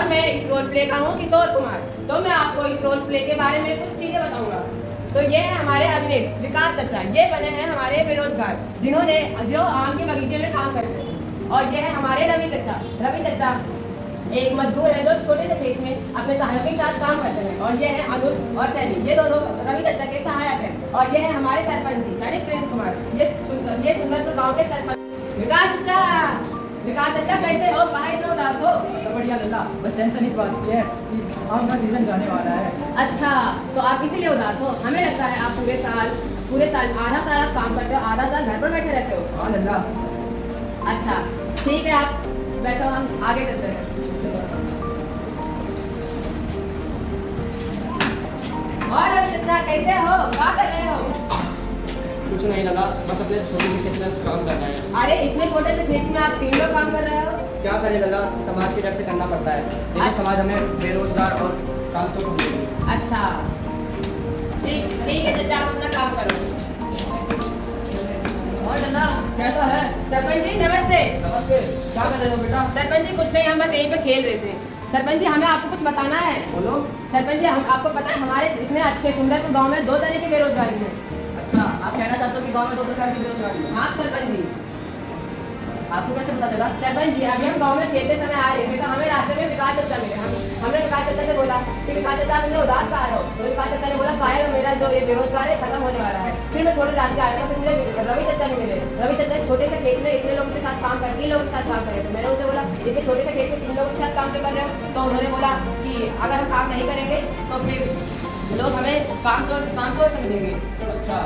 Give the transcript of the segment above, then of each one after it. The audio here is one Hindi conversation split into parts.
और मैं इस रोल प्ले का हूँ किशोर कुमार। तो मैं आपको इस रोल प्ले के बारे में कुछ चीज़ें बताऊंगा। तो ये है हमारे अभिनेता विकास चचा, ये बने हैं हमारे बेरोजगार जिन्होंने जो आम के बगीचे में काम करते हैं। और ये है हमारे रवि चचा एक मजदूर है जो छोटे से खेत में अपने सहायकों के साथ काम करते हैं। और ये है अनुज और सैनी, ये दोनों रवि चचा के सहायक हैं। और ये है हमारे सरपंच जी यानी प्रिंस कुमार, ये सुंदरपुर गाँव के सरपंच। विकास चचा कैसे हो? पढ़ाई में उदास हो? सब बढ़िया लल्ला, बस टेंशन इस बात की है कि आम का सीजन जाने वाला है। अच्छा, तो आप इसीलिए उदास हो? हमें लगता है आप पूरे साल आधा साल आप काम करते हो, आधा साल घर पर बैठे रहते हो। हाँ लल्ला। अच्छा ठीक है, आप बैठो, हम आगे चलते हैं। और चचा कैसे हो? क्या कर रहे हो? कुछ नहीं लगा, बस अपने छोटे से खेत में काम करना है। अरे इतने छोटे से खेत में आप 3 लोग काम कर रहे हो? क्या करें लगा, समाज की तरफ से करना पड़ता है, लेकिन समाज हमें बेरोजगार और काम चोर देगी। अच्छा ठीक है चचा, आप अपना काम करो। और लल्ला कैसा है? सरपंच जी नमस्ते। नमस्ते, क्या कर रहे हो बेटा? सरपंच जी कुछ नहीं, हम बस यहीं पे खेल रहे थे। सरपंच जी हमें आपको कुछ बताना है। बोलो। सरपंच जी हम आपको पता है हमारे इतने अच्छे सुंदरपुर गांव में 2 तरह की बेरोजगारी है। अच्छा, आप कहना चाहते हो कि गांव में 2 प्रकार की बेरोजगारी है? हाँ सरपंच जी। आपको कैसे पता चला? सरपंच जी अभी हम गांव में खेलते समय आ रहे थे तो हमें रास्ते में विकास चचा मिले। हमने विकास चचा से बोला कि विकास चचा आपने उदास कहा हो, तो विकास चचा ने बोला शायद मेरा जो ये बेरोजगार है खत्म होने वाला है। फिर मैं थोड़े रास्ते आया तो फिर मुझे रवि चचा ने मिले। रवि चचा छोटे से खेत में इतने लोगों के साथ काम कर 3 लोगों के साथ काम कर रहे थे। मैंने उनसे बोला इतने छोटे से खेत में 3 लोगों के साथ काम क्यों कर रहे हो? तो उन्होंने बोला कि अगर हम काम नहीं करेंगे तो फिर लोग हमें काम चोर समझेंगे। अच्छा,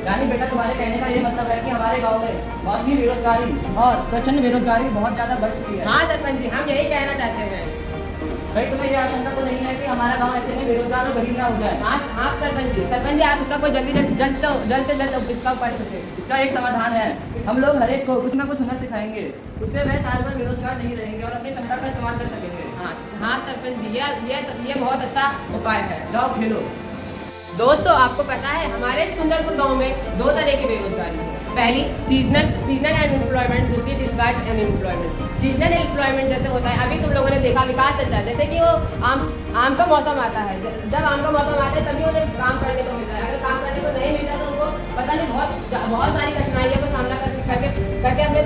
यानी बेटा तुम्हारे कहने का ये मतलब है कि हमारे गांव में वाकई बेरोजगारी और प्रचंड बेरोजगारी बहुत ज़्यादा बढ़ चुकी है। हाँ सरपंच जी, हम यही कहना चाहते हैं। भाई तुम्हें यह आशंका तो नहीं है कि हमारा गांव ऐसे में बेरोजगार और गरीब ना हो जाए? हाँ सरपंच जी आप इसका कोई जल्द से जल्द इसका उपाय सोचें। इसका एक समाधान है, हम लोग हर एक को कुछ ना कुछ हुनर सिखाएंगे, उससे वह साल भर बेरोजगार नहीं रहेंगे और अपनी क्षमता का इस्तेमाल कर सकेंगे। हाँ सरपंच जी, ये बहुत अच्छा उपाय है। जाओ खेलो। दोस्तों आपको पता है हमारे सुंदरपुर गांव में 2 तरह की बेरोजगारी है। पहली सीजनल अनएम्प्लॉयमेंट, दूसरी डिस्गार्ड अनएम्प्लॉयमेंट। सीजनल एम्प्लॉयमेंट जैसे होता है, अभी तुम लोगों ने देखा विकास चचा जैसे कि वो आम का मौसम आता है, जब आम का मौसम आता है तभी उन्हें काम करने को मिलता है। अगर काम करने को नहीं मिलता तो उनको पता नहीं बहुत सारी कठिनाइयों का सामना करके अपने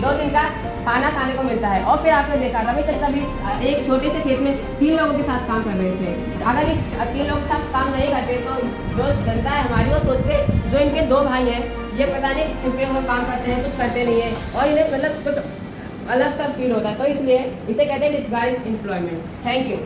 दो दिन का खाना खाने को मिलता है। और फिर आपने देखा रवि चचा भी एक छोटे से खेत में 3 लोगों के साथ काम कर रहे थे। अगर ये 3 लोगों के साथ काम नहीं करते तो जो जनता है हमारी वो सोचते जो इनके 2 भाई हैं ये पता नहीं छुपे हुए काम करते हैं, कुछ करते नहीं है और इन्हें मतलब कुछ अलग सा फील होता है। तो इसलिए इसे कहते हैं डिस्गाइज्ड एम्प्लॉयमेंट। Thank you.